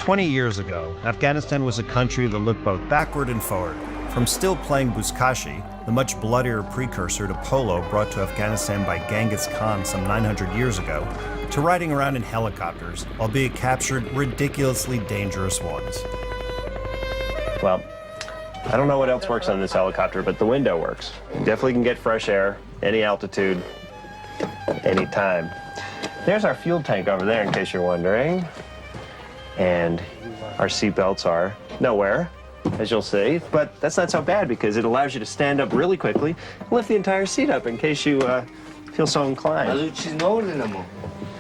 20 years ago, Afghanistan was a country that looked both backward and forward. From still playing buzkashi, the much bloodier precursor to polo brought to Afghanistan by Genghis Khan some 900 years ago, to riding around in helicopters, albeit captured ridiculously dangerous ones. Well, I don't know what else works on this helicopter, but the window works. You definitely can get fresh air, any altitude, any time. There's our fuel tank over there, in case you're wondering. And our seatbelts are nowhere, as you'll see. But that's not so bad because it allows you to stand up really quickly and lift the entire seat up in case you feel so inclined.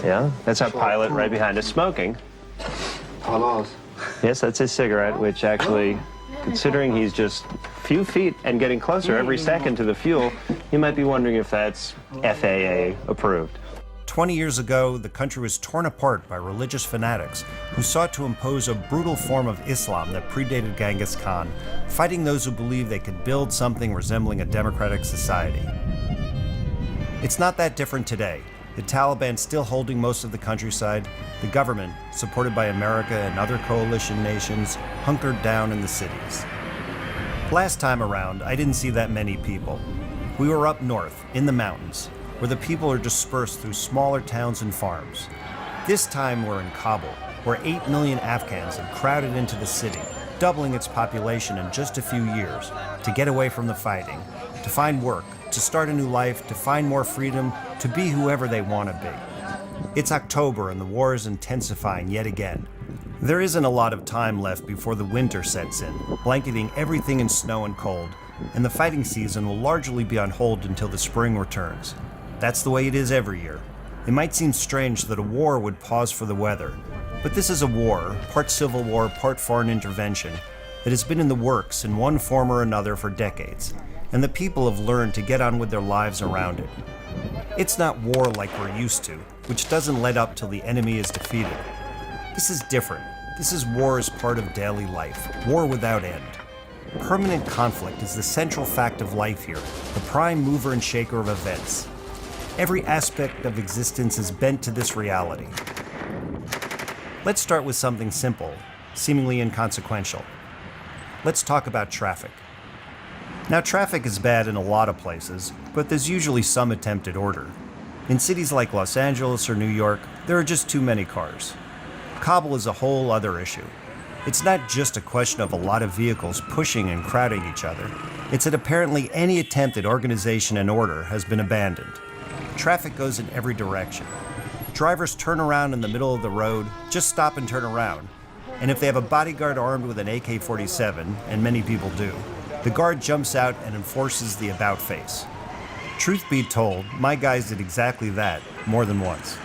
Yeah, that's our pilot right behind us smoking. Yes, that's his cigarette, which actually, considering he's just a few feet and getting closer every second to the fuel, you might be wondering if that's FAA approved. 20 years ago, the country was torn apart by religious fanatics who sought to impose a brutal form of Islam that predated Genghis Khan, fighting those who believed they could build something resembling a democratic society. It's not that different today. The Taliban still holding most of the countryside, the government, supported by America and other coalition nations, hunkered down in the cities. Last time around, I didn't see that many people. We were up north, in the mountains, where the people are dispersed through smaller towns and farms. This time we're in Kabul, where 8 million Afghans have crowded into the city, doubling its population in just a few years, to get away from the fighting, to find work, to start a new life, to find more freedom, to be whoever they want to be. It's October and the war is intensifying yet again. There isn't a lot of time left before the winter sets in, blanketing everything in snow and cold, and the fighting season will largely be on hold until the spring returns. That's the way it is every year. It might seem strange that a war would pause for the weather, but this is a war, part civil war, part foreign intervention, that has been in the works in one form or another for decades, and the people have learned to get on with their lives around it. It's not war like we're used to, which doesn't let up till the enemy is defeated. This is different. This is war as part of daily life, war without end. Permanent conflict is the central fact of life here, the prime mover and shaker of events. Every aspect of existence is bent to this reality. Let's start with something simple, seemingly inconsequential. Let's talk about traffic. Now, traffic is bad in a lot of places, but there's usually some attempt at order. In cities like Los Angeles or New York, there are just too many cars. Kabul is a whole other issue. It's not just a question of a lot of vehicles pushing and crowding each other. It's that apparently any attempt at organization and order has been abandoned. Traffic goes in every direction. Drivers turn around in the middle of the road, just stop and turn around. And if they have a bodyguard armed with an AK-47, and many people do, the guard jumps out and enforces the about face. Truth be told, my guys did exactly that more than once.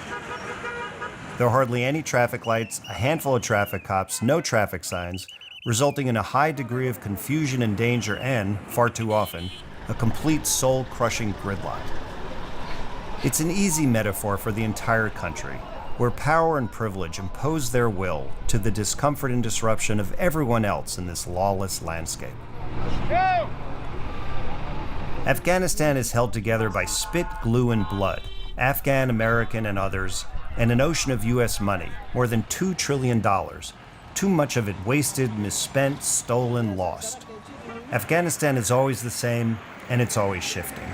There are hardly any traffic lights, a handful of traffic cops, no traffic signs, resulting in a high degree of confusion and danger and, far too often, a complete soul-crushing gridlock. It's an easy metaphor for the entire country, where power and privilege impose their will to the discomfort and disruption of everyone else in this lawless landscape. Afghanistan is held together by spit, glue, and blood, Afghan, American, and others, and an ocean of U.S. money, more than $2 trillion, too much of it wasted, misspent, stolen, lost. Afghanistan is always the same, and it's always shifting.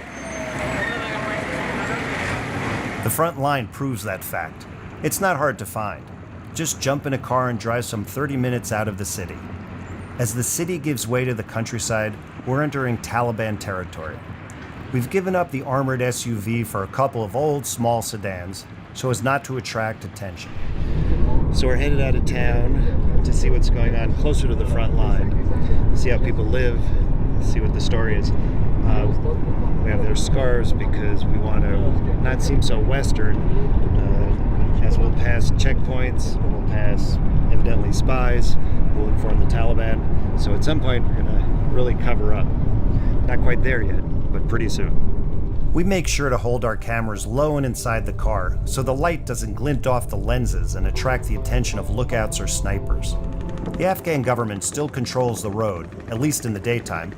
The front line proves that fact. It's not hard to find. Just jump in a car and drive some 30 minutes out of the city. As the city gives way to the countryside, we're entering Taliban territory. We've given up the armored SUV for a couple of old, small sedans, so as not to attract attention. So we're headed out of town to see what's going on closer to the front line, see how people live, see what the story is. We have their scarves because we want to not seem so Western, as we'll pass checkpoints, we'll pass evidently spies who will inform the Taliban. So at some point we're going to really cover up. Not quite there yet, but pretty soon. We make sure to hold our cameras low and inside the car so the light doesn't glint off the lenses and attract the attention of lookouts or snipers. The Afghan government still controls the road, at least in the daytime,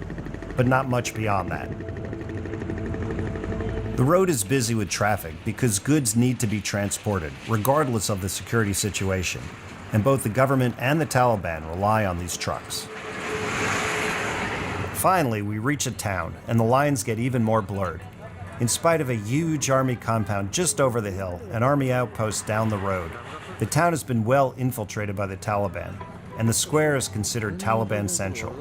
but not much beyond that. The road is busy with traffic because goods need to be transported, regardless of the security situation. and both the government and the Taliban rely on these trucks. Finally, we reach a town, and the lines get even more blurred. In spite of a huge army compound just over the hill, an army outpost down the road, the town has been well infiltrated by the Taliban, and the square is considered Taliban Central.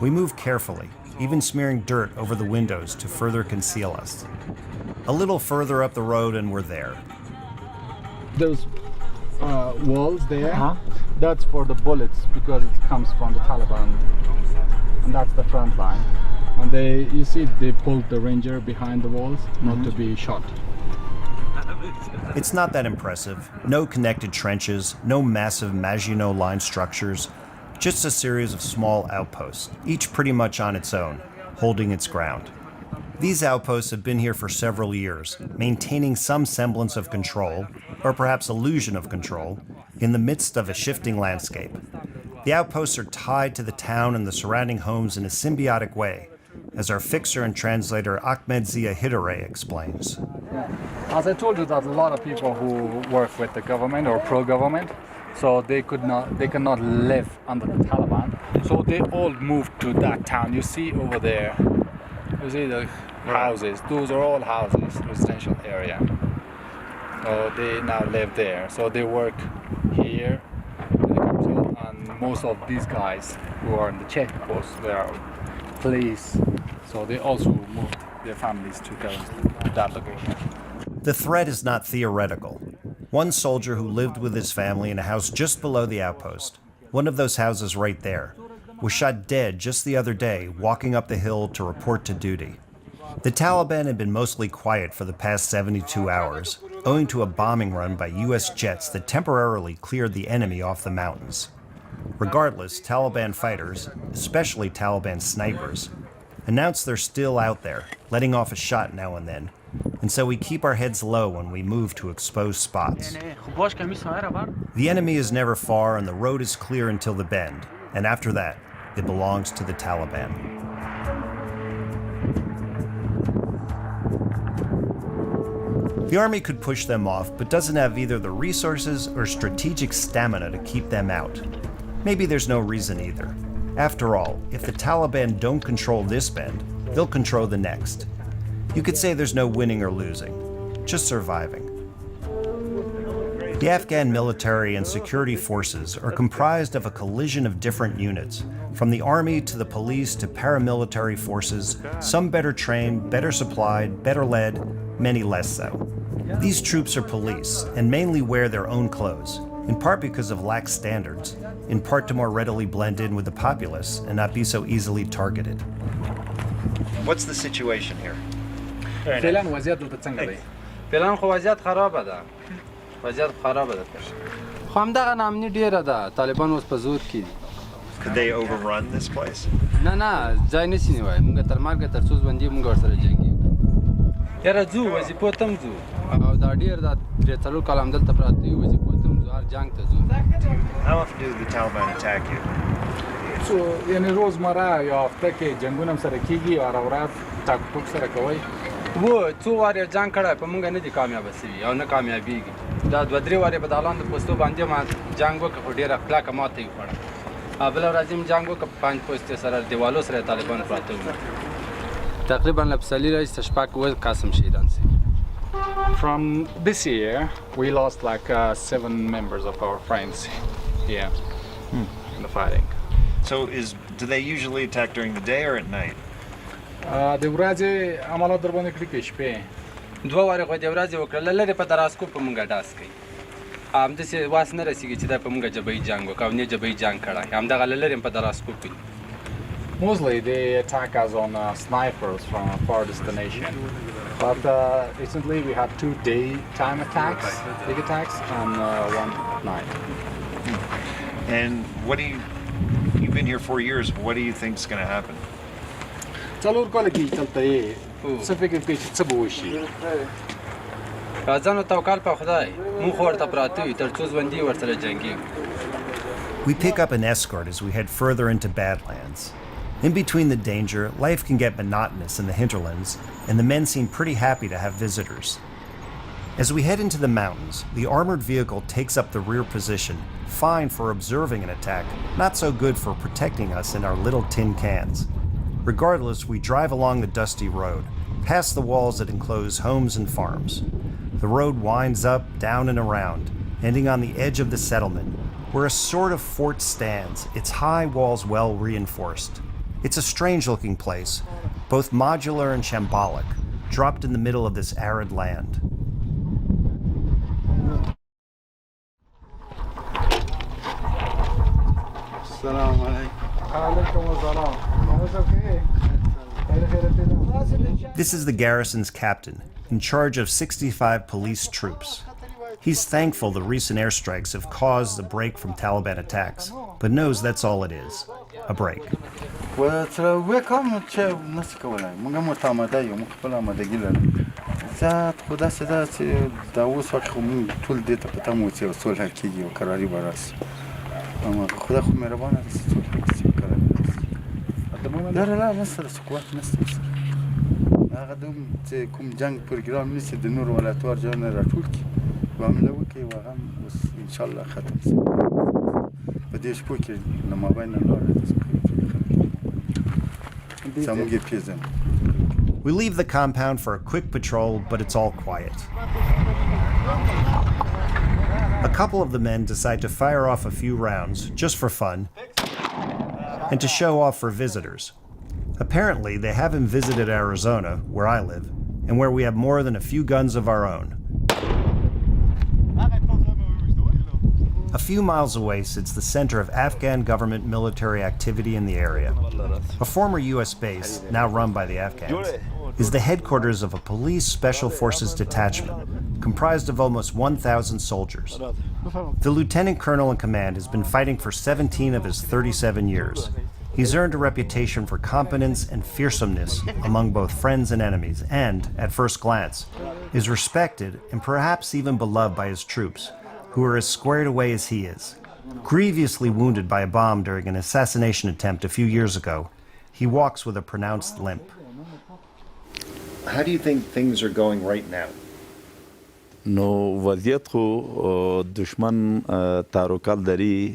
We move carefully, even smearing dirt over the windows to further conceal us. A little further up the road and we're there. Those walls there, that's for the bullets because it comes from the Taliban, and that's the front line. And you see they pulled the ranger behind the walls not to be shot. It's not that impressive. No connected trenches, no massive Maginot Line structures, just a series of small outposts, each pretty much on its own, holding its ground. These outposts have been here for several years, maintaining some semblance of control, or perhaps illusion of control, in the midst of a shifting landscape. The outposts are tied to the town and the surrounding homes in a symbiotic way, as our fixer and translator Ahmed Zia Hidare explains. As I told you, that a lot of people who work with the government or pro-government, so they cannot live under the Taliban. So they all moved to that town. You see over there, you see the houses. Those are all houses, residential area. So they now live there. So they work here in the capital, and most of these guys who are in the checkpost, they are police. So they also moved their families to that location. The threat is not theoretical. One soldier who lived with his family in a house just below the outpost, one of those houses right there, was shot dead just the other day walking up the hill to report to duty. The Taliban had been mostly quiet for the past 72 hours, owing to a bombing run by U.S. jets that temporarily cleared the enemy off the mountains. Regardless, Taliban fighters, especially Taliban snipers, announce they're still out there, letting off a shot now and then, and so we keep our heads low when we move to exposed spots. The enemy is never far and the road is clear until the bend, and after that, it belongs to the Taliban. The army could push them off, but doesn't have either the resources or strategic stamina to keep them out. Maybe there's no reason either. After all, if the Taliban don't control this bend, they'll control the next. You could say there's no winning or losing, just surviving. The Afghan military and security forces are comprised of a collision of different units, from the army to the police to paramilitary forces, some better trained, better supplied, better led, many less so. These troops are police and mainly wear their own clothes, in part because of lax standards, in part to more readily blend in with the populace and not be so easily targeted. What's the situation here? فعلا وضعیت دلته څنګه دی؟ فعلا خو وضعیت خرابه ده. وضعیت خرابه ده. خو همدغه نامني ډیره ده. طالبان اوس په زور کې دي. Could they overrun this place? نه ځای نشي نیوای. موږ تر مرګه تر څو ژوندي موږ ورسره جنګیږو. یاره ځو وظیفو ته هم ځو. او دا ډیر دا درې څلور کاله همدلته پراته یو وظیفو ته هم ځو. هر جنګ ته ځو. How often do the Taliban attack you? So یعنی روزمره یا هفته کې جنگونه هم سره کیږي او هر ورځ ټاک ټوک سره کوي. و څو واره جنگ کړه په مونږ نه دي کامیاب شوي او نه کامیابیږي. دا دوه درې واره په دالان د پوسټو باندې ما جنگ وکړ ډیره کلاکه ماته یې وکړه. بل ورځ هم جنگ وکړ 5 پوسټ سره دیوالو سره طالبان پراته وو. تقریبا لپسلی راځي شپږ و قسم شهیدان سي. From this year, we lost like 7 members of our friends here in the fighting. So do they usually attack during the day or at night? د ورځې عملات در باندې کړی کې شپې. دوه واره خو د ورځې وکړه لری په دراسکو په مونږه ډاس کوي. هم د سي واس نه رسیږي چې دا په مونږه جبهي جنگ وکاو نه جبهي جنگ کړه. هم دغه لری په دراسکو کوي. Mostly they attack us on snipers from a far destination. But recently we had 2 daytime attacks, big attacks, and 1 at night. And you've been here 4 years, what do you think is going to happen? څلور کاله کې چلته یې څه فکر کوي چې څه به وشي؟ راځنو توکل په خدای مونږ خو ورته پراته یو تر څو ژوندي ورسره جنګیږو. We pick up an escort as we head further into Badlands. In between the danger, life can get monotonous in the hinterlands, and the men seem pretty happy to have visitors. As we head into the mountains, the armored vehicle takes up the rear position, Fine for observing an attack, not so good for protecting us in our little tin cans. Regardless, we drive along the dusty road, past the walls that enclose homes and farms. The road winds up, down, and around, ending on the edge of the settlement, where a sort of fort stands, its high walls well reinforced. It's a strange-looking place, both modular and shambolic, dropped in the middle of this arid land. This is the garrison's captain, in charge of 65 police troops. He's thankful the recent airstrikes have caused a break from Taliban attacks, but knows that's all it is, a break. We leave the compound for a quick patrol, but it's all quiet. A couple of the men decide to fire off a few rounds, just for fun, and to show off for visitors. Apparently, they haven't visited Arizona, where I live, and where we have more than a few guns of our own. A few miles away sits the center of Afghan government military activity in the area. A former U.S. base, now run by the Afghans, is the headquarters of a police special forces detachment, comprised of almost 1,000 soldiers. The lieutenant colonel in command has been fighting for 17 of his 37 years. He's earned a reputation for competence and fearsomeness among both friends and enemies, and, at first glance, is respected and perhaps even beloved by his troops, who are as squared away as he is. Grievously wounded by a bomb during an assassination attempt a few years ago, he walks with a pronounced limp. How do you think things are going right now? نو وضعیت خو دشمن تعرقات داری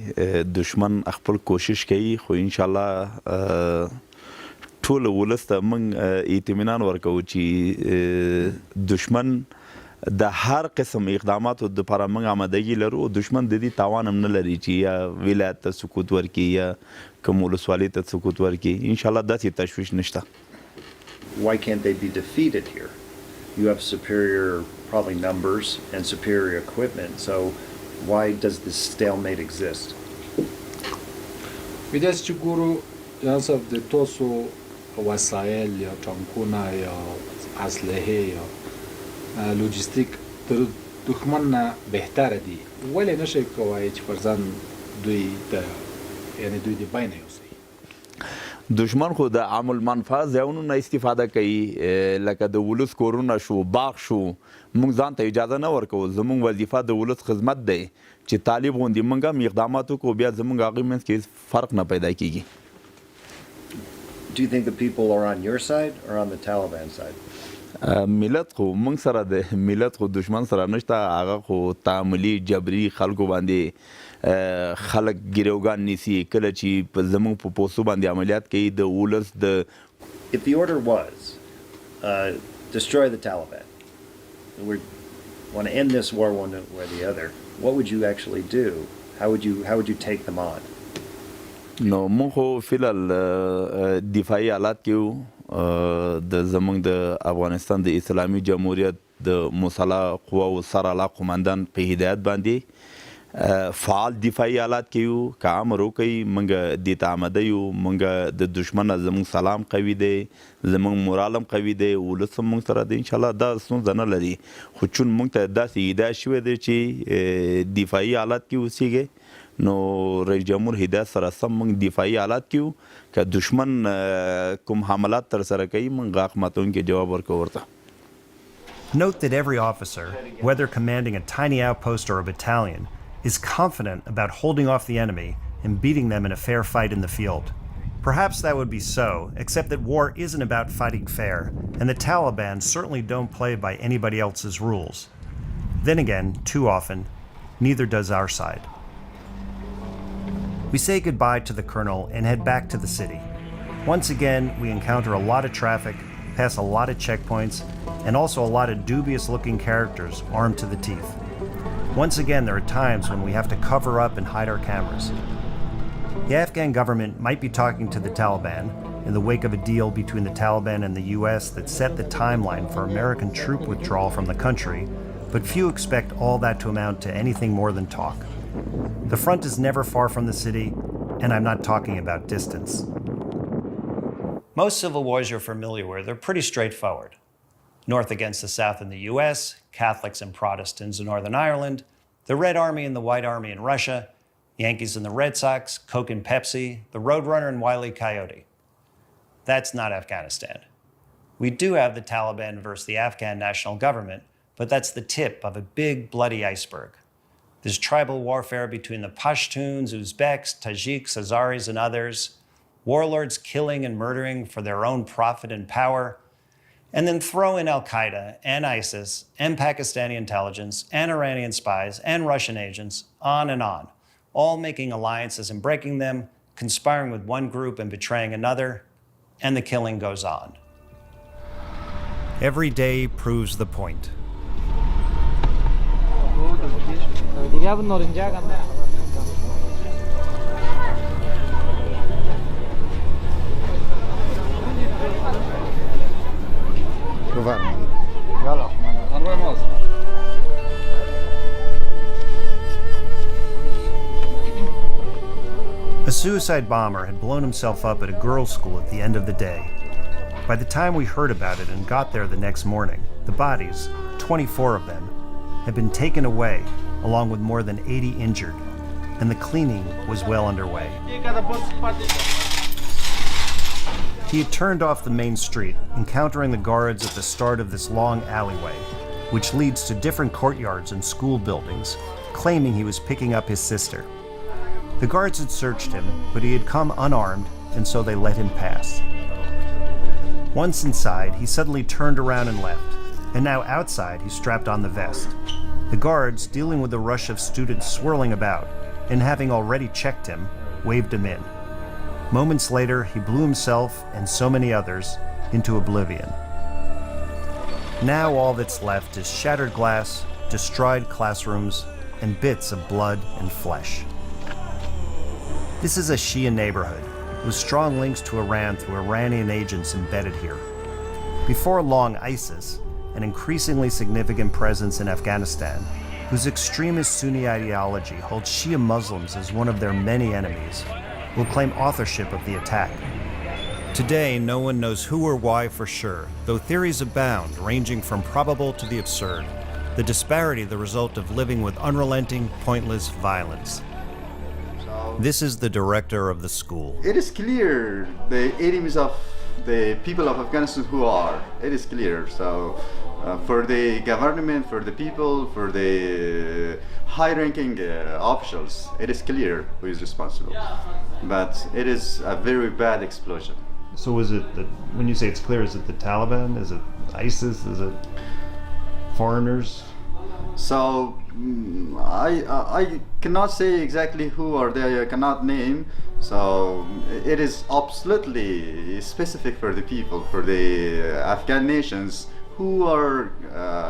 دشمن خپل کوشش کوي خو ان شاء الله ټول ولسته من اطمینان ورکو چې دشمن د هر قسم اقداماتو د لپاره موږ آمادګي لرو. دشمن د دې توان هم نه لري چې یا ولایت ته سقوط ورکړي یا کوم ولسوالۍ ته سقوط ورکړي. ان شاء الله داسې تشویش نشته. Why can't they be defeated here? You have superior, probably numbers and superior equipment, so why does this stalemate exist? Vedeți ce guru însă de tosul wasail یا tankuna یا اسلحه یا لوجستیک تر دښمن نه بهتره دي. ولې نشي کوای چې فرضاً دوی د دوی د بین یوسي؟ دشمن خو د عام المنفعه ځایونو نه استفاده کوي، لکه د ولس کورونه شو، باغ شو. موږ ځان ته اجازه نه ورکوو. زموږ وظیفه د ولس خدمت دی چې طالب غوندې موږ هم اقدامات وکړو، بیا زموږ هغې منځ کې فرق نه پیدا کیږي. Do you think the people are on your side or on the Taliban side? ملت خو موږ سره د ملت خو دشمن سره نشته. هغه خو تعاملي جبري خلکو باندې خلک ګریوګان نیسي کله چې په زموږ په پوستو باندې عملیات کوي د ولس د. If the order was destroy the Taliban, we want to end this war one way or the other, what would you actually do? How would you take them on? نو موږ خو فلال دفاعي حالات کې د زموږ د افغانستان د اسلامي جمهوریت د مسلح قواو سرعلا قماندان په هدایت باندې فعال دفاعي حالات کې یو. که امر وکړي موږ دې ته آماده یو. موږ د دشمن زموږ سلام قوي دی، زموږ مورال هم قوي دی، ولس هم موږ سره دی. انشاءالله دا ستونزه نه لري. خو چون موږ ته داسې هدایت شوی دی چې دفاعي حالات کې اوسیږي، نو رئیس جمهور هدایت سره سم موږ دفاعي حالات کې یو. که دشمن کوم حملات تر سره کوي موږ غاښ ماتونکي جواب ورکوو ورته. Note that every officer, whether commanding a tiny outpost or a battalion, is confident about holding off the enemy and beating them in a fair fight in the field. Perhaps that would be so, except that war isn't about fighting fair, and the Taliban certainly don't play by anybody else's rules. Then again, too often, neither does our side. We say goodbye to the colonel and head back to the city. Once again, we encounter a lot of traffic, pass a lot of checkpoints, and also a lot of dubious-looking characters armed to the teeth. Once again, there are times when we have to cover up and hide our cameras. The Afghan government might be talking to the Taliban in the wake of a deal between the Taliban and the US that set the timeline for American troop withdrawal from the country, but few expect all that to amount to anything more than talk. The front is never far from the city, and I'm not talking about distance. Most civil wars you're familiar with are pretty straightforward. North against the South in the US, Catholics and Protestants in Northern Ireland, the Red Army and the White Army in Russia, Yankees and the Red Sox, Coke and Pepsi, the Roadrunner and Wile E. Coyote. That's not Afghanistan. We do have the Taliban versus the Afghan national government, but that's the tip of a big, bloody iceberg. There's tribal warfare between the Pashtuns, Uzbeks, Tajiks, Azaris, and others, warlords killing and murdering for their own profit and power, and then throw in Al-Qaeda and ISIS and Pakistani intelligence and Iranian spies and Russian agents, on, all making alliances and breaking them, conspiring with one group and betraying another, and the killing goes on. Every day proves the point. A suicide bomber had blown himself up at a girls' school at the end of the day. By the time we heard about it and got there the next morning, the bodies, 24 of them, had been taken away, along with more than 80 injured, and the cleaning was well underway. He had turned off the main street, encountering the guards at the start of this long alleyway, which leads to different courtyards and school buildings, claiming he was picking up his sister. The guards had searched him, but he had come unarmed, and so they let him pass. Once inside, he suddenly turned around and left, and now outside, he strapped on the vest. The guards, dealing with the rush of students swirling about, and having already checked him, waved him in. Moments later, he blew himself, and so many others, into oblivion. Now all that's left is shattered glass, destroyed classrooms, and bits of blood and flesh. This is a Shia neighborhood, with strong links to Iran through Iranian agents embedded here. Before long, ISIS, an increasingly significant presence in Afghanistan, whose extremist Sunni ideology holds Shia Muslims as one of their many enemies, will claim authorship of the attack. Today, no one knows who or why for sure, though theories abound, ranging from probable to the absurd, the disparity the result of living with unrelenting, pointless violence. This is the director of the school. It is clear the enemies of the people of Afghanistan who are. It is clear. So for the government, for the people, for the high-ranking officials, it is clear who is responsible. But it is a very bad explosion. So is it, when you say it's clear, is it the Taliban? Is it ISIS? Is it foreigners? So I cannot say exactly who are they. I cannot name. So it is absolutely specific for the people, for the Afghan nations who are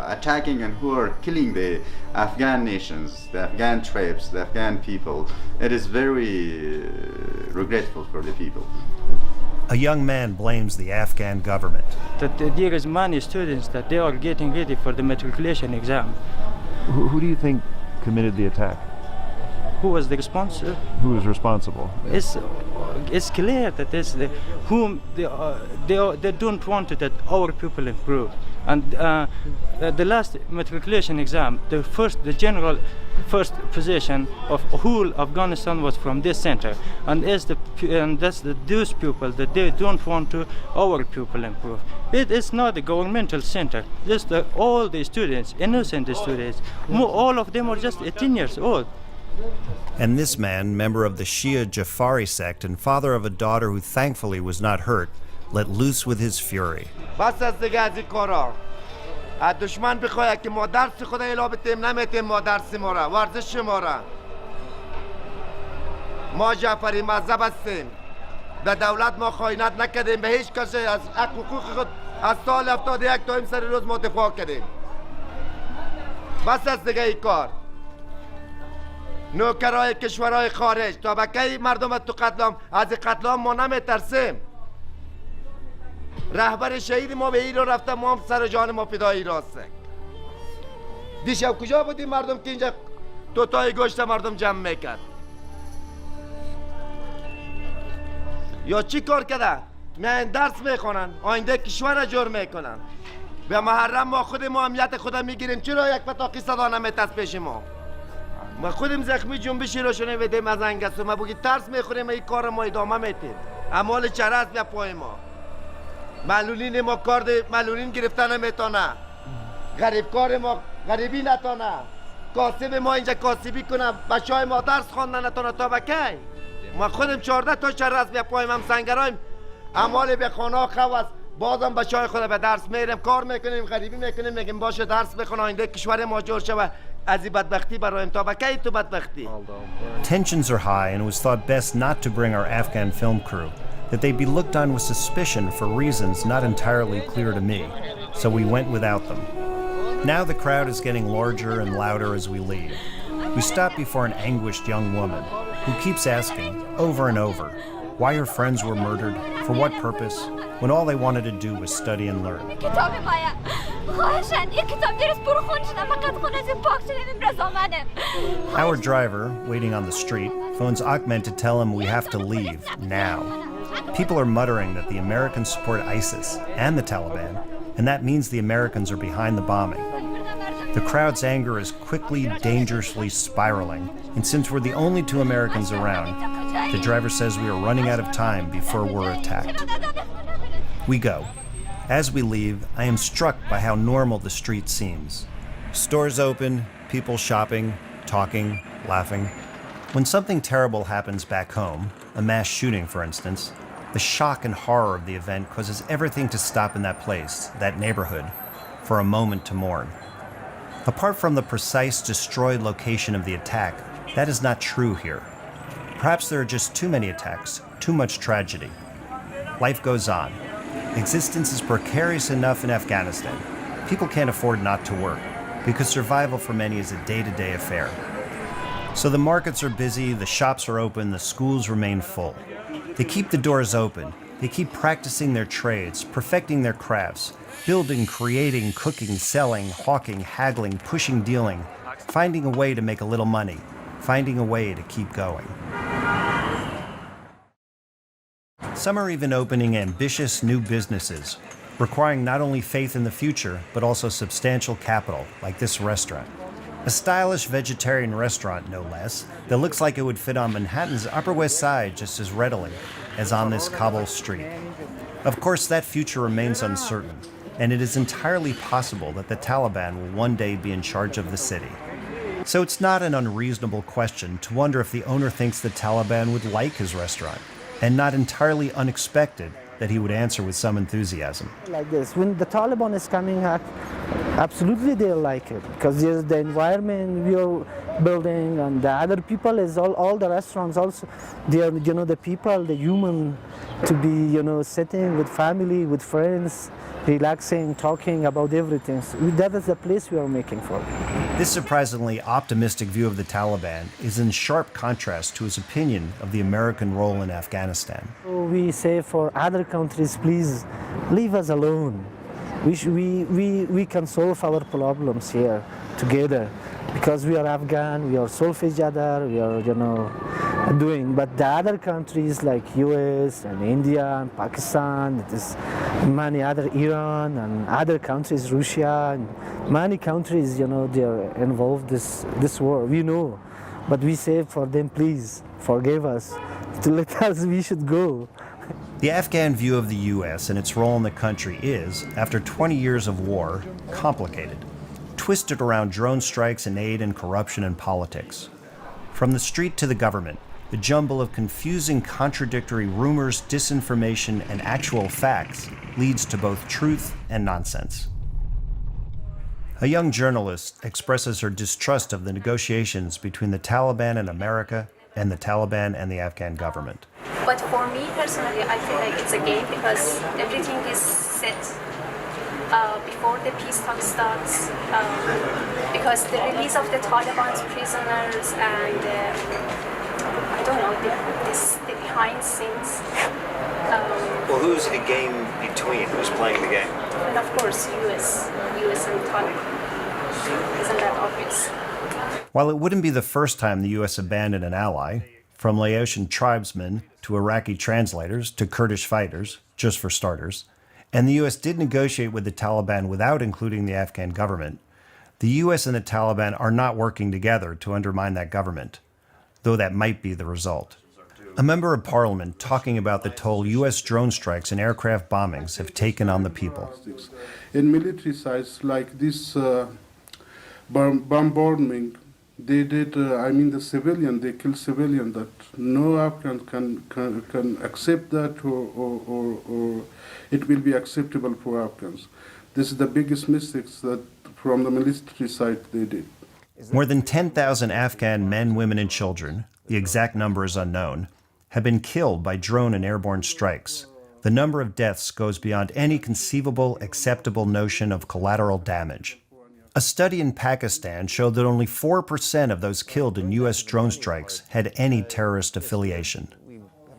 attacking and who are killing the Afghan nations, the Afghan tribes, the Afghan people. It is very regretful for the people. A young man blames the Afghan government. That there is many students that they are getting ready for the matriculation exam. Who do you think committed the attack? Who was the responsible? Who was responsible? It's clear that it's whom they don't want that our people improve. And the last matriculation exam, the general first position of whole Afghanistan was from this center, and that's those people that they don't want to our people improve. It is not a governmental center. Just all the students, innocent students, all of them are just 18 years old. And this man, member of the Shia Jafari sect and father of a daughter who thankfully was not hurt, let loose with his fury. دشمن بخواد که ما درس خدا الا بتیم نمیتیم ما درس ما را ورزش ما را ما جعفری مذهب هستیم به دولت ما خیانت نکردیم به هیچ کسی از حقوق خود از سال 71 تا این سر روز ما دفاع کردیم بس از دیگه ای کار نوکرای کشورهای خارج تا بکی مردم تو قتلام از قتلام ما نمیترسیم رهبر شهید ما به ایران رفته ما هم سر جان ما فدای ایران است دیشب کجا بودیم مردم که اینجا دوتای گوشت مردم جمع میکرد یا چی کار کرده میان درس میخونن آینده کشور را جور میکنن به محرم ما خودم امنیت خودم میگیریم چرا یک پتاقی صدا نمیتست پیش ما خودم زخمی جنبشی رو شنه بدیم از انگسو ما بگید ترس میخوریم این کار ما ادامه میتیم اموال چرس بیا پای ما معلولین ما کار معلولین گرفتن نمیتونه غریب کار ما غریبی نتونه کاسب ما اینجا کاسبی کنه بچه های ما درس خواندن نتونه تا بکی ما خودم 14 تا چرس بیا پایم هم سنگرایم اموال به خانه خواست بازم بچه های خود به درس میرم کار میکنیم غریبی میکنیم میگیم باشه درس بخون آینده کشور ما جور شود از این بدبختی برایم تا بکی تو بدبختی Tensions are high, and it was thought best not to bring our Afghan film crew, that they'd be looked on with suspicion for reasons not entirely clear to me, so we went without them. Now the crowd is getting larger and louder as we leave. We stop before an anguished young woman who keeps asking, over and over, why her friends were murdered, for what purpose, when all they wanted to do was study and learn. Our driver, waiting on the street, phones Ahmed to tell him we have to leave now. People are muttering that the Americans support ISIS and the Taliban, and that means the Americans are behind the bombing. The crowd's anger is quickly, dangerously spiraling, and since we're the only two Americans around, the driver says we are running out of time before we're attacked. We go. As we leave, I am struck by how normal the street seems. Stores open, people shopping, talking, laughing. When something terrible happens back home, a mass shooting for instance, the shock and horror of the event causes everything to stop in that place, that neighborhood, for a moment to mourn. Apart from the precise destroyed location of the attack, that is not true here. Perhaps there are just too many attacks, too much tragedy. Life goes on. Existence is precarious enough in Afghanistan. People can't afford not to work, because survival for many is a day-to-day affair. So the markets are busy, the shops are open, the schools remain full. They keep the doors open. They keep practicing their trades, perfecting their crafts, building, creating, cooking, selling, hawking, haggling, pushing, dealing, finding a way to make a little money, finding a way to keep going. Some are even opening ambitious new businesses, requiring not only faith in the future, but also substantial capital, like this restaurant. A stylish vegetarian restaurant, no less, that looks like it would fit on Manhattan's Upper West Side just as readily as on this cobble street. Of course, that future remains uncertain, and it is entirely possible that the Taliban will one day be in charge of the city. So it's not an unreasonable question to wonder if the owner thinks the Taliban would like his restaurant, and not entirely unexpected that he would answer with some enthusiasm. Like this, when the Taliban is coming out, absolutely they'll like it, because there's the environment we are building, and the other people is all the restaurants also, they are, the people, the human, to be, sitting with family, with friends, relaxing, talking about everything. So that is the place we are making for. This surprisingly optimistic view of the Taliban is in sharp contrast to his opinion of the American role in Afghanistan. We say for other countries, please leave us alone. We can solve our problems here together, because we are Afghan, we are solve each other, we are, doing. But the other countries like US and India and Pakistan, there's many other, Iran and other countries, Russia, and many countries, they are involved this war. We know, but we say for them, please forgive us. To let us, we should go. The Afghan view of the U.S. and its role in the country is, after 20 years of war, complicated, twisted around drone strikes and aid and corruption and politics. From the street to the government, the jumble of confusing, contradictory rumors, disinformation, and actual facts leads to both truth and nonsense. A young journalist expresses her distrust of the negotiations between the Taliban and America and the Taliban and the Afghan government. But for me personally, I feel like it's a game because everything is set before the peace talk starts. Because the release of the Taliban's prisoners and I don't know the behind scenes. Well, who's a game between? Who's playing the game? And of course, US and Taliban. Isn't that obvious? While it wouldn't be the first time the U.S. abandoned an ally, from Laotian tribesmen to Iraqi translators to Kurdish fighters, just for starters, and the U.S. did negotiate with the Taliban without including the Afghan government, the U.S. and the Taliban are not working together to undermine that government, though that might be the result. A member of parliament talking about the toll U.S. drone strikes and aircraft bombings have taken on the people. In military sites like this bombardment, they did, the civilian, they kill civilian, that no Afghan can accept that or it will be acceptable for Afghans. This is the biggest mistakes that from the military side they did. More than 10,000 Afghan men, women, and children, the exact number is unknown, have been killed by drone and airborne strikes. The number of deaths goes beyond any conceivable, acceptable notion of collateral damage. A study in Pakistan showed that only 4% of those killed in U.S. drone strikes had any terrorist affiliation.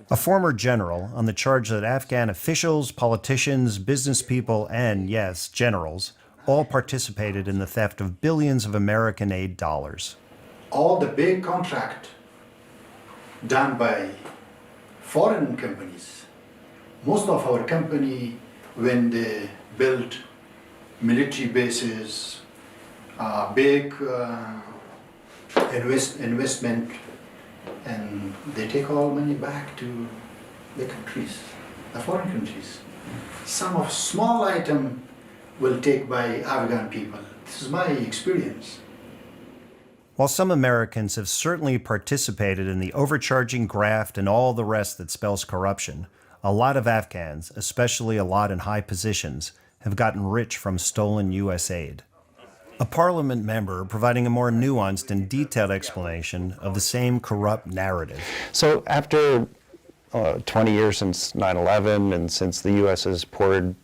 A former general on the charge that Afghan officials, politicians, business people, and, yes, generals, all participated in the theft of billions of American aid dollars. All the big contract done by foreign companies, most of our company, when they build military bases, big investment, and they take all money back to the countries, the foreign countries. Some of small item will take by Afghan people. This is my experience. While some Americans have certainly participated in the overcharging graft and all the rest that spells corruption, a lot of Afghans, especially a lot in high positions, have gotten rich from stolen U.S. aid. A parliament member providing a more nuanced and detailed explanation of the same corrupt narrative. So after 20 years since 9/11 and since the U.S. has poured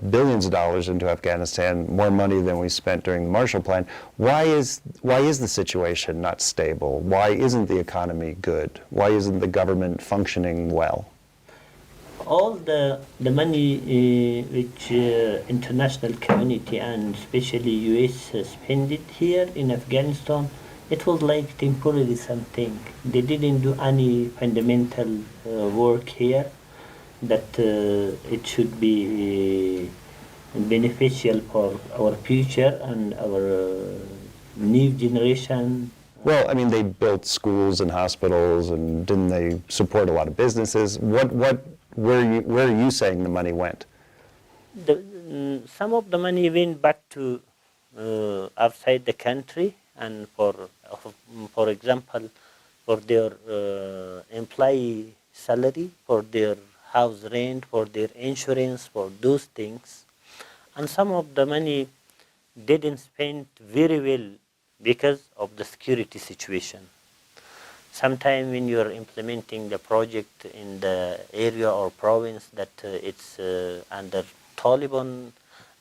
billions of dollars into Afghanistan, more money than we spent during the Marshall Plan, why is the situation not stable? Why isn't the economy good? Why isn't the government functioning well? All the money which international community and especially US spend it here in Afghanistan, it was like temporary something. They didn't do any fundamental work here that it should be beneficial for our future and our new generation. Well, I mean, they built schools and hospitals, and didn't they support a lot of businesses? Where are you saying the money went? Some of the money went back to outside the country, and for example, for their employee salary, for their house rent, for their insurance, for those things. And some of the money didn't spend very well because of the security situation. Sometimes when you're implementing the project in the area or province that it's under Taliban,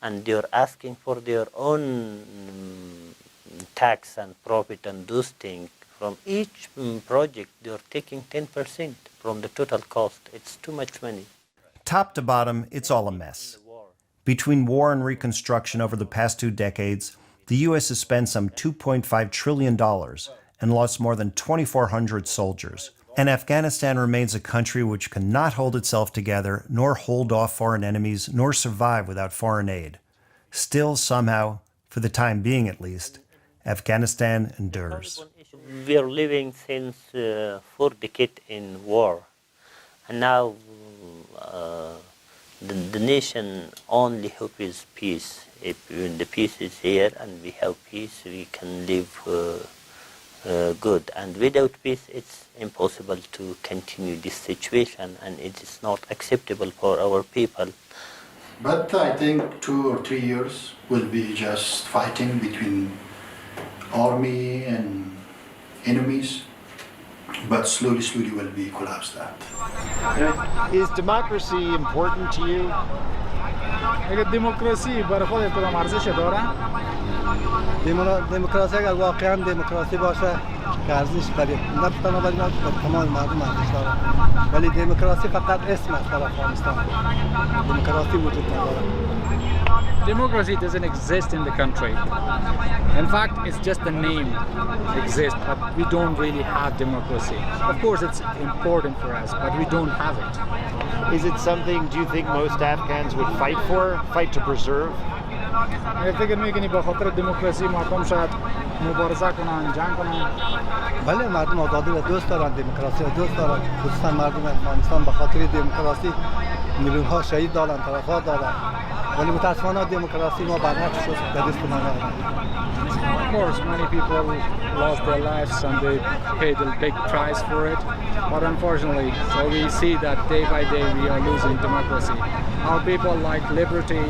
and they're asking for their own tax and profit and those things, from each project they're taking 10% from the total cost. It's too much money. Top to bottom, it's all a mess. Between war and reconstruction over the past 2 decades, the U.S. has spent some $2.5 trillion and lost more than 2,400 soldiers. And Afghanistan remains a country which cannot hold itself together, nor hold off foreign enemies, nor survive without foreign aid. Still, somehow, for the time being at least, Afghanistan endures. We are living since 4 decades in war, and now the nation only hope is peace. If when the peace is here and we have peace, we can live good. And without peace, it's impossible to continue this situation, and it is not acceptable for our people. But I think 2 or 3 years will be just fighting between army and enemies. but slowly will be collapsed that. Is democracy important to you? اگه دموکراسی برای خودت کدام ارزش داره؟ دموکراسی اگر واقعا دموکراسی باشه که ارزش برای نه تنها برای تمام مردم ارزش داره، ولی دموکراسی فقط اسم است در افغانستان. دموکراسی وجود نداره. Democracy doesn't exist in the country. In fact, it's just the name exists, but we don't really have democracy. Of course, it's important for us, but we don't have it. Is it something, do you think most Afghans would fight to preserve? اگه فکر میکنی به خاطر دموکراسی مردم شاید مبارزه کنن، جنگ کنن؟ بله، مردم آزادی را دوست دارن، دموکراسی را دوست دارن. خصوصا مردم افغانستان به خاطر دموکراسی میلیون ها شهید دادن، تلفات دادن. ولی متاسفانه دموکراسی ما برعکس شد، به دست ما نیامد. Of course, many people lost their lives and they paid a big price for it. But unfortunately, so we see that day by day we are losing democracy. Our people like liberty,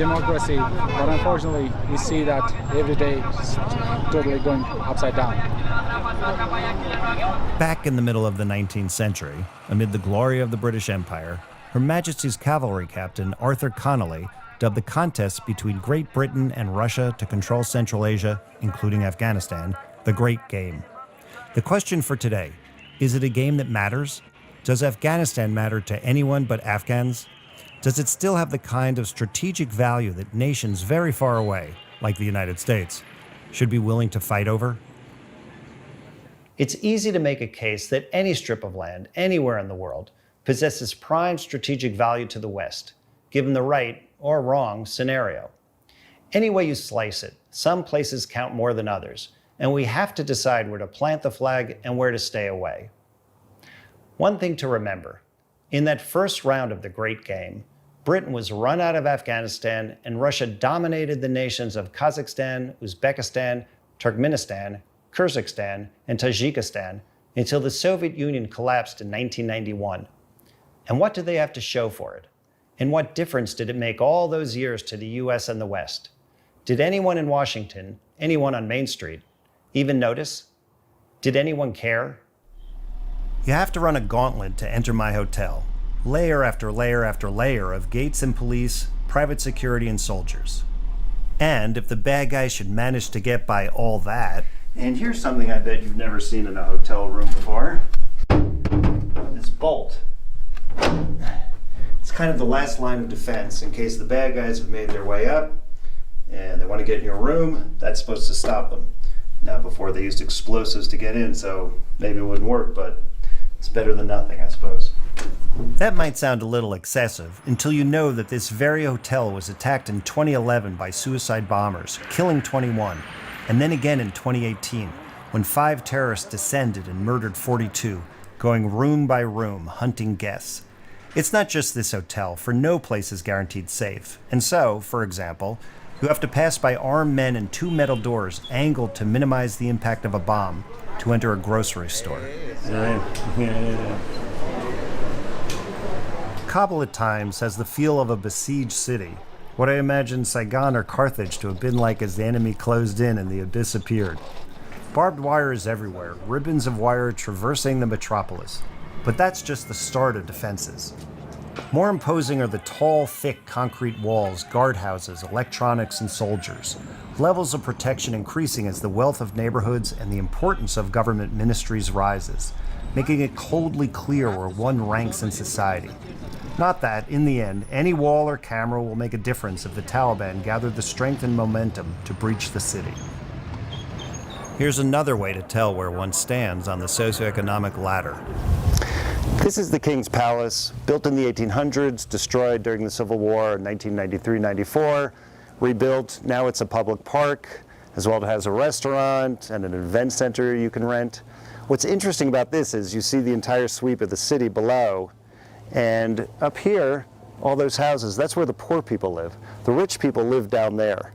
democracy, but unfortunately we see that every day it's totally going upside down. Back in the middle of the 19th century, amid the glory of the British Empire, Her Majesty's cavalry captain Arthur Connolly dubbed the contest between Great Britain and Russia to control Central Asia, including Afghanistan, the Great Game. The question for today, is it a game that matters? Does Afghanistan matter to anyone but Afghans? Does it still have the kind of strategic value that nations very far away, like the United States, should be willing to fight over? It's easy to make a case that any strip of land, anywhere in the world, possesses prime strategic value to the West, given the right or wrong scenario. Any way you slice it, some places count more than others, and we have to decide where to plant the flag and where to stay away. One thing to remember, in that first round of the Great Game, Britain was run out of Afghanistan and Russia dominated the nations of Kazakhstan, Uzbekistan, Turkmenistan, Kyrgyzstan, and Tajikistan until the Soviet Union collapsed in 1991. And what did they have to show for it? And what difference did it make all those years to the US and the West? Did anyone in Washington, anyone on Main Street, even notice? Did anyone care? You have to run a gauntlet to enter my hotel. Layer after layer after layer of gates and police, private security and soldiers. And if the bad guys should manage to get by all that, and here's something I bet you've never seen in a hotel room before. This bolt. It's kind of the last line of defense in case the bad guys have made their way up and they want to get in your room. That's supposed to stop them. Now, before they used explosives to get in, so maybe it wouldn't work, but it's better than nothing, I suppose. That might sound a little excessive until you know that this very hotel was attacked in 2011 by suicide bombers, killing 21, and then again in 2018, when 5 terrorists descended and murdered 42, going room by room, hunting guests. It's not just this hotel, for no place is guaranteed safe. And so, for example, you have to pass by armed men and 2 metal doors angled to minimize the impact of a bomb to enter a grocery store. Kabul at times has the feel of a besieged city, what I imagine Saigon or Carthage to have been like as the enemy closed in and the abyss appeared. Barbed wire is everywhere, ribbons of wire traversing the metropolis. But that's just the start of defenses. More imposing are the tall, thick concrete walls, guardhouses, electronics, and soldiers. Levels of protection increasing as the wealth of neighborhoods and the importance of government ministries rises, making it coldly clear where one ranks in society. Not that, in the end, any wall or camera will make a difference if the Taliban gather the strength and momentum to breach the city. Here's another way to tell where one stands on the socioeconomic ladder. This is the King's Palace, built in the 1800s, destroyed during the Civil War in 1993-94, rebuilt. Now it's a public park, as well as it has a restaurant and an event center you can rent. What's interesting about this is you see the entire sweep of the city below, and up here, all those houses, that's where the poor people live. The rich people live down there.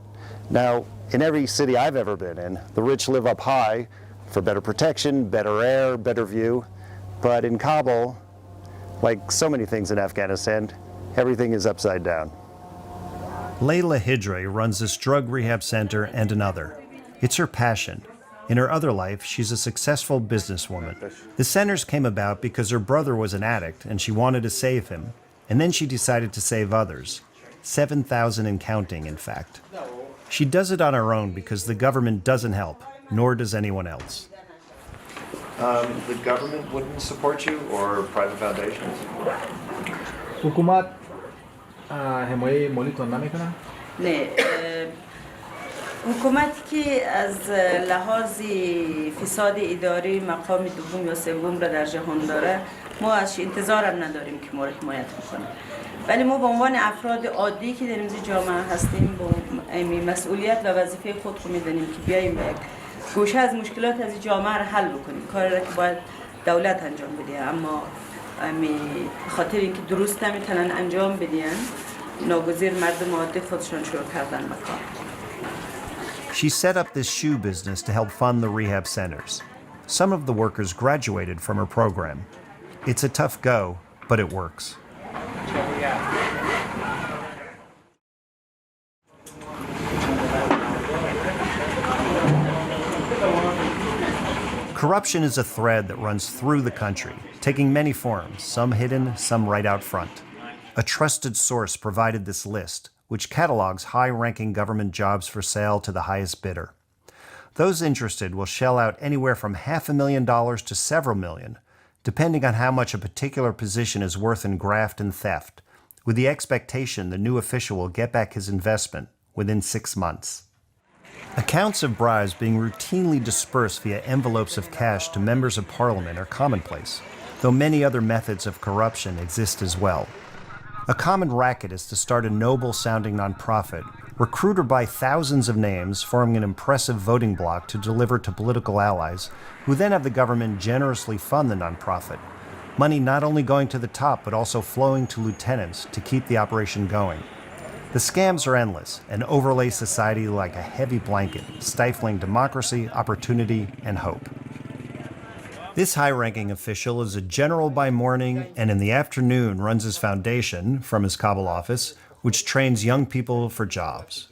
Now, in every city I've ever been in, the rich live up high for better protection, better air, better view. But in Kabul, like so many things in Afghanistan, everything is upside down. Layla Hidre runs this drug rehab center and another. It's her passion. In her other life, she's a successful businesswoman. The centers came about because her brother was an addict and she wanted to save him. And then she decided to save others. 7,000 and counting, in fact. She does it on her own because the government doesn't help, nor does anyone else. The government wouldn't support you or private foundations? حکومت حمایه مالیتون نمیکنه؟ نه حکومتی که از لحاظ فساد اداری مقام دوم یا سوم را در جهان داره ما از انتظارم نداریم که ما را حمایت بکنه ولی ما به عنوان افراد عادی که در این جامعه هستیم با مسئولیت و وظیفه خود رو میدونیم که بیاییم به یک گوشه از مشکلات از جامعه را حل بکنیم کاری را که باید دولت انجام بده اما خاطر اینکه درست نمیتونن انجام بدین ناگزیر مردم عادی خودشون شروع کردن به کار. She set up this shoe business to help fund the rehab centers. Some of the workers graduated from her program. It's a tough go, but it works. Corruption is a thread that runs through the country, taking many forms, some hidden, some right out front. A trusted source provided this list, which catalogs high-ranking government jobs for sale to the highest bidder. Those interested will shell out anywhere from $500,000 to several million, depending on how much a particular position is worth in graft and theft, with the expectation the new official will get back his investment within 6 months. Accounts of bribes being routinely dispersed via envelopes of cash to members of parliament are commonplace, though many other methods of corruption exist as well. A common racket is to start a noble-sounding nonprofit, recruit or buy thousands of names, forming an impressive voting bloc to deliver to political allies, who then have the government generously fund the nonprofit, money not only going to the top but also flowing to lieutenants to keep the operation going. The scams are endless and overlay society like a heavy blanket, stifling democracy, opportunity, and hope. This high-ranking official is a general by morning and in the afternoon runs his foundation from his Kabul office, which trains young people for jobs.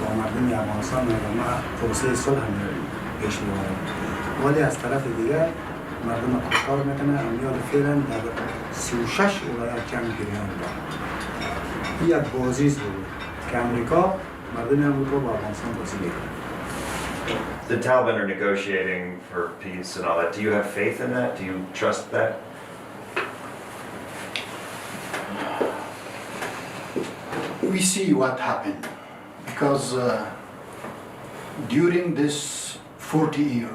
با مردم افغانستان مردم پروسه صلح پیش میبرند ولی از طرف دیگر مردم کار میکنه امیال فعلا در 36 ولایت جنگ گریان دارد یک بازی بود که امریکا مردم امریکا با افغانستان بازی میکنه. The Taliban are negotiating for peace and all that. Do you have faith in that? Do you trust that? We see what happened. Because during this 40 years,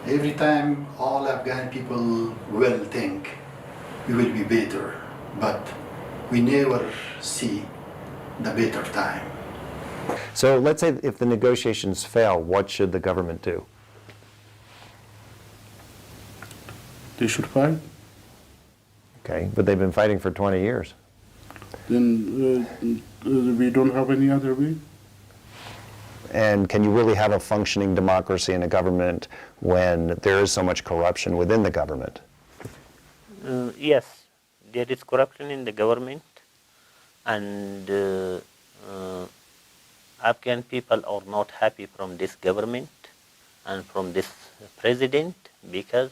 every time all Afghan people will think we will be better, but we never see the better time. So let's say if the negotiations fail, what should the government do? They should fight. Okay, but they've been fighting for 20 years. Then we don't have any other way. And can you really have a functioning democracy in a government when there is so much corruption within the government? Yes, there is corruption in the government, and Afghan people are not happy from this government and from this president because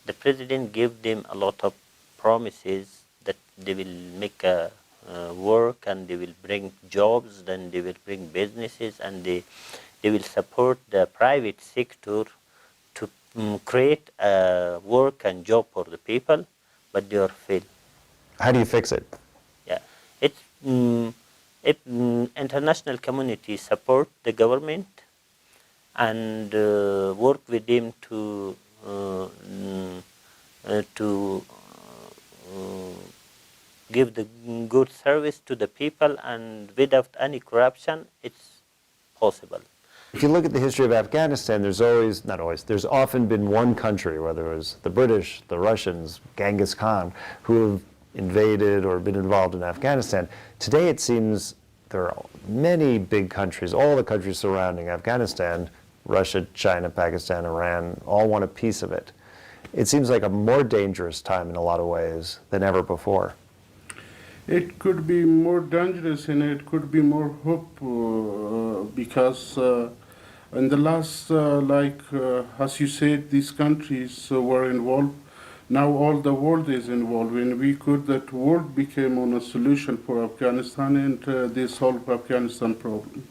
the president gave them a lot of promises that they will make a work and they will bring jobs, then they will bring businesses, and they will support the private sector to create work and job for the people, but they are failed. How do you fix it? Yeah, it's if international community support the government and work with them to give the good service to the people and without any corruption, it's possible. If you look at the history of Afghanistan, there's often been one country, whether it was the British, the Russians, Genghis Khan, who have invaded or been involved in Afghanistan. Today it seems there are many big countries, all the countries surrounding Afghanistan, Russia, China, Pakistan, Iran, all want a piece of it. It seems like a more dangerous time in a lot of ways than ever before. It could be more dangerous and it could be more hope because in the last, as you said, these countries were involved. Now all the world is involved, and we could that world became on a solution for Afghanistan and they solve Afghanistan problem.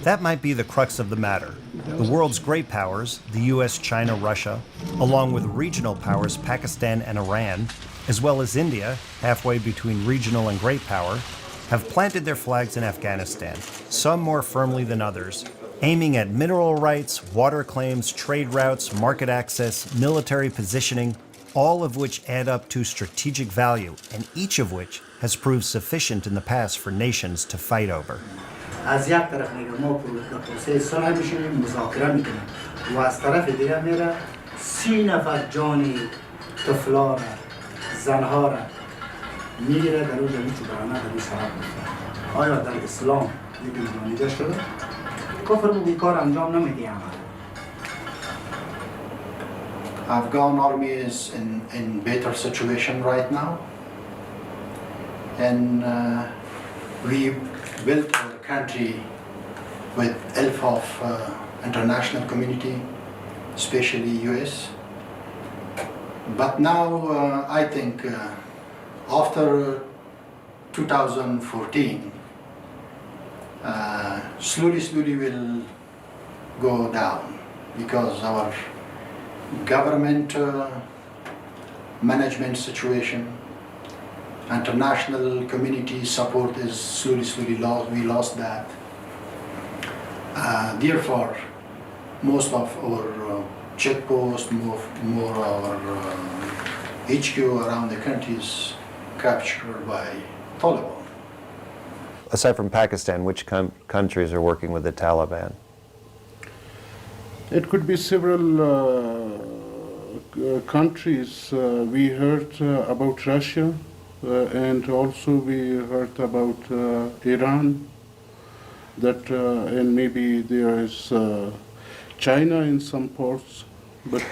That might be the crux of the matter. The world's great powers, the US, China, Russia, along with regional powers Pakistan and Iran, as well as India, halfway between regional and great power, have planted their flags in Afghanistan, some more firmly than others, aiming at mineral rights, water claims, trade routes, market access, military positioning, all of which add up to strategic value, and each of which has proved sufficient in the past for nations to fight over. از یک طرف میگه ما پروسه صلح میشینیم مذاکره میکنیم و از طرف دیگه میره 30 نفر جان طفلا را زنها را میگیره در اون جمعی چوبرانه در این سراب میکنه. آیا در اسلام یک نظامیده شده؟ کفر بگو کار انجام نمیده عمل. Afghan army is in better situation right now, and we built our country with help of international community, especially US. But now I think after 2014, slowly will go down because our government management situation, international community support is slowly lost. We lost that. Therefore, most of our checkposts, more our HQ around the country is captured by Taliban. Aside from Pakistan, which countries are working with the Taliban? It could be several countries. We heard about Russia, and also we heard about Iran, that and maybe there is China in some parts, but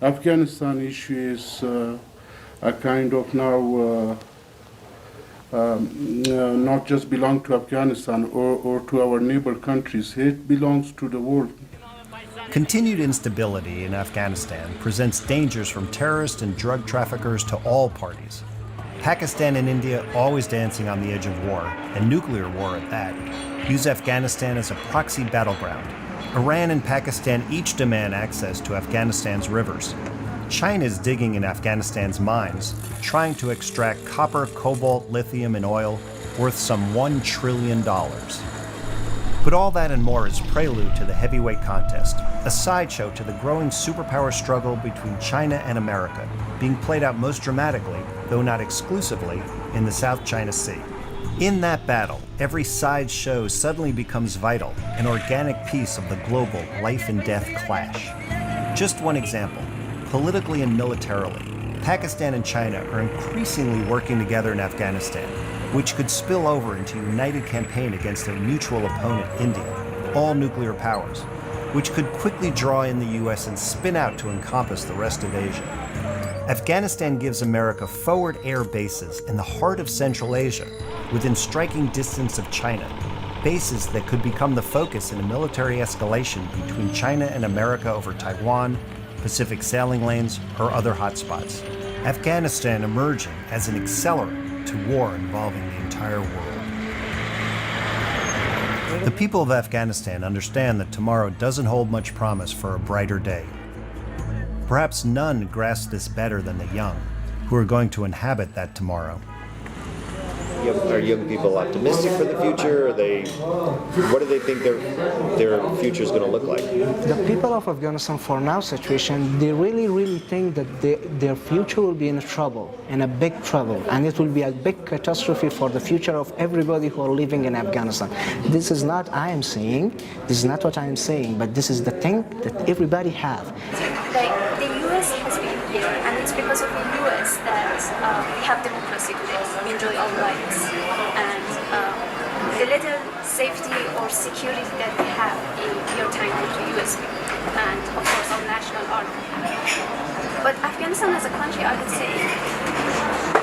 Afghanistan issue is a kind of now not just belong to Afghanistan or to our neighbor countries. It belongs to the world. Continued instability in Afghanistan presents dangers from terrorists and drug traffickers to all parties. Pakistan and India, always dancing on the edge of war, and nuclear war at that, use Afghanistan as a proxy battleground. Iran and Pakistan each demand access to Afghanistan's rivers. China is digging in Afghanistan's mines, trying to extract copper, cobalt, lithium, and oil worth some $1 trillion. But all that and more is prelude to the heavyweight contest, a sideshow to the growing superpower struggle between China and America, being played out most dramatically, though not exclusively, in the South China Sea. In that battle, every side show suddenly becomes vital, an organic piece of the global life and death clash. Just one example. Politically and militarily, Pakistan and China are increasingly working together in Afghanistan, which could spill over into a united campaign against their mutual opponent, India, all nuclear powers, which could quickly draw in the US and spin out to encompass the rest of Asia. Afghanistan gives America forward air bases in the heart of Central Asia, within striking distance of China, bases that could become the focus in a military escalation between China and America over Taiwan, Pacific sailing lanes, or other hotspots. Afghanistan emerging as an accelerant to war involving the entire world. The people of Afghanistan understand that tomorrow doesn't hold much promise for a brighter day. Perhaps none grasp this better than the young, who are going to inhabit that tomorrow. Are young people optimistic for the future? What do they think their future is going to look like? The people of Afghanistan, for now situation, they really think that their future will be in trouble, in a big trouble, and it will be a big catastrophe for the future of everybody who are living in Afghanistan. This is not what I am saying, but this is the thing that everybody have. Like, the US has been here, and it's because of the US that we have democracy today. We enjoy our rights. And the little safety or security that we have in your tank to USB, and of course our national army. But Afghanistan as a country, I would say,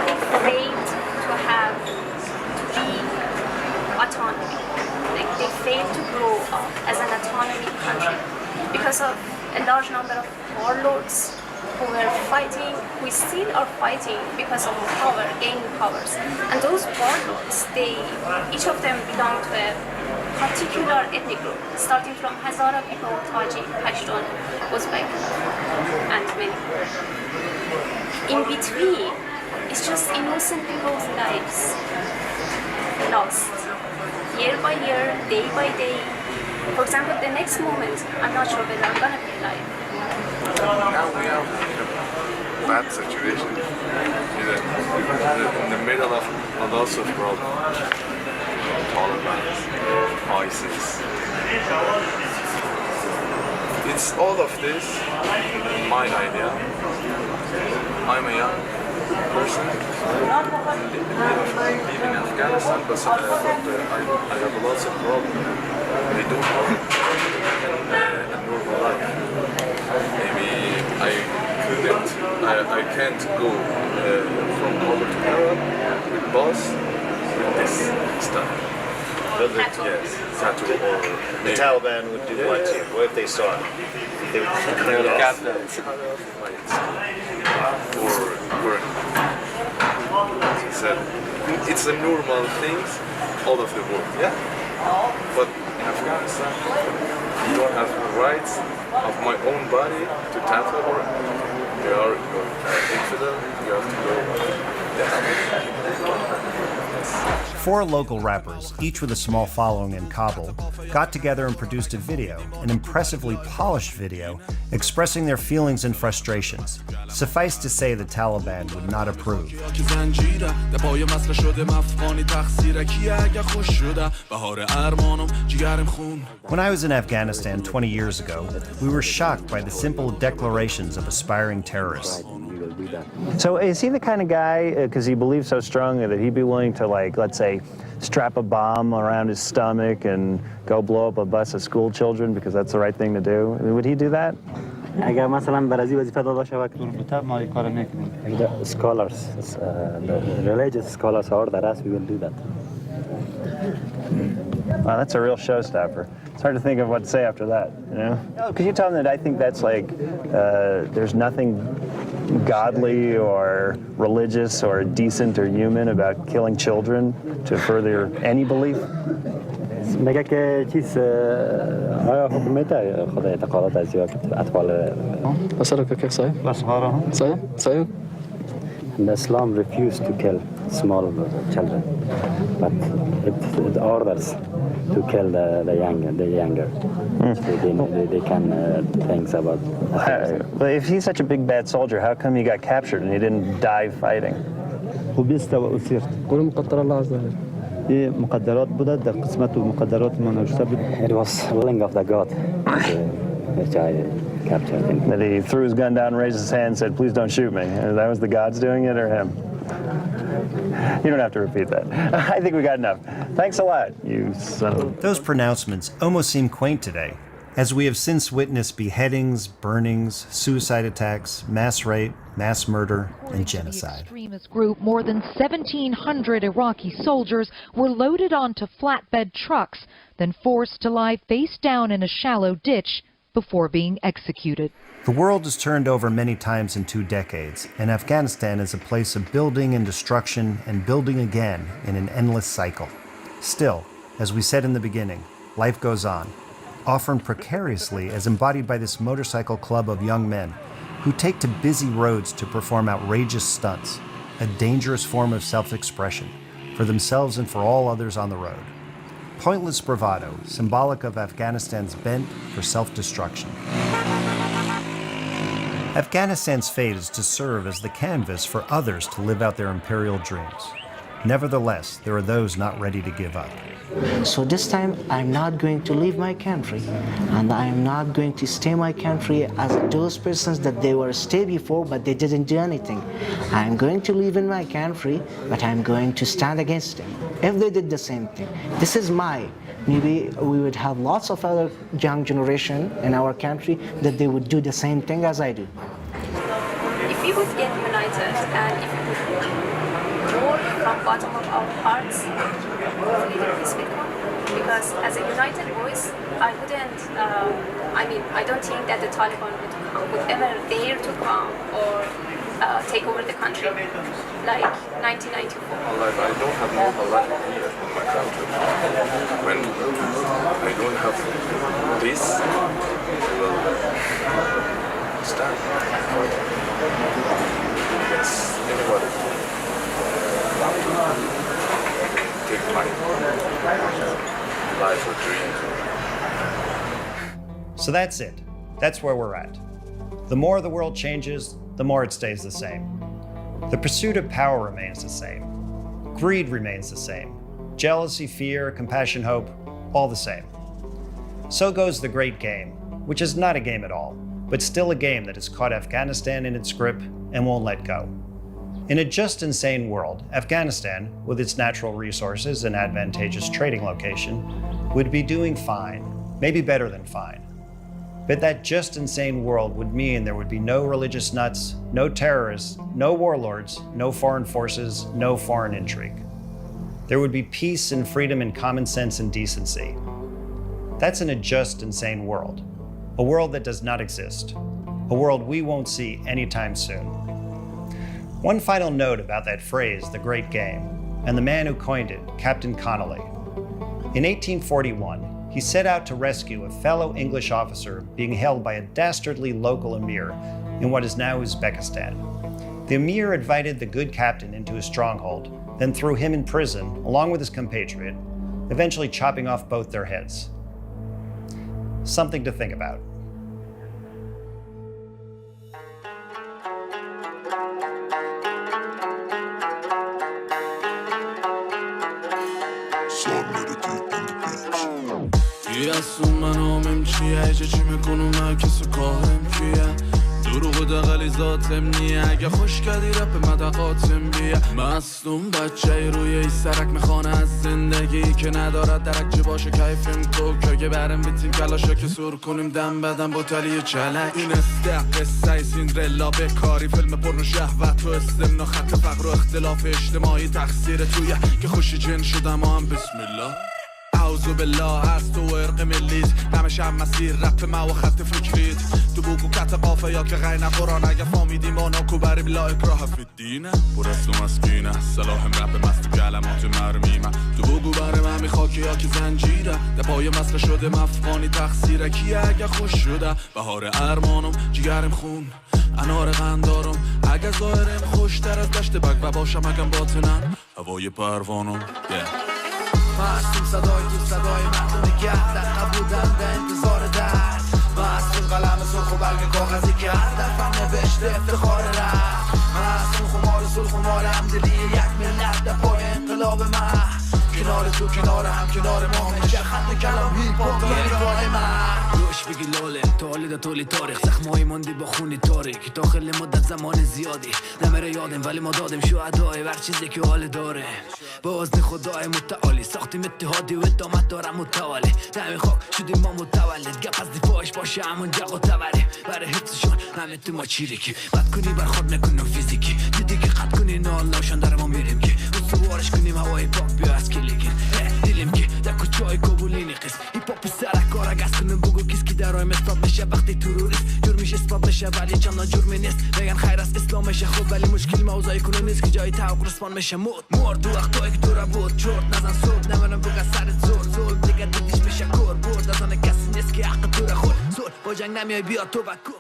they failed to have to be autonomy. Like they failed to grow up as an autonomy country because of a large number of warlords who were fighting, who still are fighting because of power, gaining powers. And those warlords, each of them belong to a particular ethnic group, starting from Hazara people, Tajik, Pashtun, Uzbek, and many more. In between, it's just innocent people's lives lost. Year by year, day by day. For example, the next moment, I'm not sure whether I'm gonna be alive. Now we are in a bad situation, in the middle of lots of problems. Taliban, ISIS. It's all of this, my idea. I'm a young person, live in Afghanistan, but I have lots of problems. I don't have a normal life. Maybe I can't go from Kabul to Europe with bus with this stuff. Yes. Tattoo or The Taliban would do what to you? What if they saw it? They would cut that. Or as I said, it's a normal thing all of the world, yeah? But in Afghanistan, you don't have the rights of my own body to tattoo or you are infidel, you have to go down. 4 local rappers, each with a small following in Kabul, got together and produced a video, an impressively polished video, expressing their feelings and frustrations. Suffice to say the Taliban would not approve. When I was in Afghanistan 20 years ago, we were shocked by the simple declarations of aspiring terrorists. So is he the kind of guy, because he believes so strongly that he'd be willing to, like, let's say, strap a bomb around his stomach and go blow up a bus of school children because that's the right thing to do? Would he do that? اگر مثلا برازی وظیفه داده شود که بوده ما این کارو میکنیم. Scholars, the religious scholars order us, we will do that. Wow, that's a real showstopper. It's hard to think of what to say after that, you know? Could you tell them that I think that's like, there's nothing godly or religious or decent or human about killing children to further any belief? میگه که چیز آیا حکومت خود اعتقادات از یا اطفال اصلا که صحیح صحیح Islam refused to kill small children, but it orders to kill the younger. They can think about. Well, if he's such a big bad soldier, how come he got captured and he didn't die fighting? مقدرات بوده در قسمت مقدرات ما نوشته بود. It was willing of the God, which I captured him. That he threw his gun down, raised his hand, and said, "Please don't shoot me." And that was the gods doing it, or him? You don't have to repeat that. I think we got enough. Thanks a lot, you son of. Those pronouncements almost seem quaint today, as we have since witnessed beheadings, burnings, suicide attacks, mass rape, mass murder, and genocide. Extremist group, more than 1,700 Iraqi soldiers were loaded onto flatbed trucks, then forced to lie face down in a shallow ditch before being executed. The world has turned over many times in 2 decades, and Afghanistan is a place of building and destruction and building again in an endless cycle. Still, as we said in the beginning, life goes on, often precariously as embodied by this motorcycle club of young men who take to busy roads to perform outrageous stunts, a dangerous form of self-expression for themselves and for all others on the road. Pointless bravado, symbolic of Afghanistan's bent for self-destruction. Afghanistan's fate is to serve as the canvas for others to live out their imperial dreams. Nevertheless, there are those not ready to give up. So this time, I'm not going to leave my country, and I'm not going to stay in my country as those persons that they were stay before, but they didn't do anything. I'm going to live in my country, but I'm going to stand against them if they did the same thing. This is my maybe we would have lots of other young generation in our country that they would do the same thing as I do. If we would get united and if we would work from bottom of our hearts, hopefully the peace will come. Because as a united voice, I wouldn't, I don't think that the Taliban would ever dare to come or take over the country like 1994. I don't have normal life here in my country. When I don't have peace, I will stand. Yes, anybody take my life or dream. So that's it. That's where we're at. The more the world changes, the more it stays the same. The pursuit of power remains the same. Greed remains the same. Jealousy, fear, compassion, hope, all the same. So goes the great game, which is not a game at all, but still a game that has caught Afghanistan in its grip and won't let go. In a just insane world, Afghanistan, with its natural resources and advantageous trading location, would be doing fine, maybe better than fine. But that just insane world would mean there would be no religious nuts, no terrorists, no warlords, no foreign forces, no foreign intrigue. There would be peace and freedom and common sense and decency. That's in a just insane world, a world that does not exist, a world we won't see anytime soon. One final note about that phrase, the great game, and the man who coined it, Captain Connolly. In 1841, he set out to rescue a fellow English officer being held by a dastardly local emir in what is now Uzbekistan. The emir invited the good captain into his stronghold, then threw him in prison along with his compatriot, eventually chopping off both their heads. Something to think about. ياسون منامم چیه ایجا چی میکنم کسو کارم کیه دروغ و دقلی ذاتم نیه اگه خوش کردی رپ مدقاتم بیه مستون بچه ای روی ای سرک میخوانه از زندگی که ندارد درک چه باشه کیفیم کوک اگه برم بیتیم کلاشا که سور کنیم دم بدم با تلی چلک این استق قصه سیندرلا به کاری فیلم پرنو شهوت و استمنا خط فقر و اختلاف اجتماعی تقصیر تویه که خوشی جن شدم و هم بسم الله اعوذ بالله از تو ارق ملیت نمش هم مسیر رپ ما و خط فکریت تو بگو کت قافه یا که غیر قرآن اگه فامیدی ما ناکو بریم لا اکراه فی الدینه پر از تو مسکینه سلاحم رپ مست کلمات مرمیمه تو بگو بریم همی خاکی یا که زنجیره ده پای مسخ شده مفقانی تقصیره کیه اگه خوش شده بهار ارمانم جگرم خون انار قندارم اگه ظاهرم خوشتر از دشت بگ و باشم اگم باطنم هوای پروانم مستون صدای تو صدای مردم گرد دقیقه بودن به انتظار درد مستون قلم سرخ و برگ کاغذی که هر دفعه نوشته افتخار رفت مستون خمار سرخ و مال همدلی یک ملت در پای انقلاب من کنار تو کنار هم کنار ما میشه خط کلام هیپ هاپ داری راه من روش بگی لاله تولید طولی تاریخ زخمایی ماندی با خونی تاریک داخل مدت زمان زیادی نمیره یادم ولی ما دادیم شهدای هر چیزی که حال داره با اذن خدای متعالی ساختیم اتحادی و ادامت دارم متوالی نمی خاک شدیم ما متولد گپ از دفاعش باشه همون جق و تبری برای حفظشون همه تو ما چیریکی بد کنی برخورد نکنیم فیزیکی دیدی که قد کنی نه اللهشان در ما میریم که سوارش کنیم هوای پاک بیا از کلیگین دیلیم که در کوچای کابولینی قسم هیپ هاپی سرک کار اگه کنیم بگو کس کی درای مستاد بشه وقتی تروریست جرمش اثبات بشه ولی چندان جرمی نیست بگن خیر است اسلامشه خوب ولی مشکل موضوعی کنه نیست که جای توقع رسپان میشه مرد تو وقتایی که تو را بود چرت نزن صبح نمونم بگه سرت زور دیگه دیدیش میشه کور برد از آن کسی نیست که حق تو را خور زور با جنگ نمیای بیا تو بکن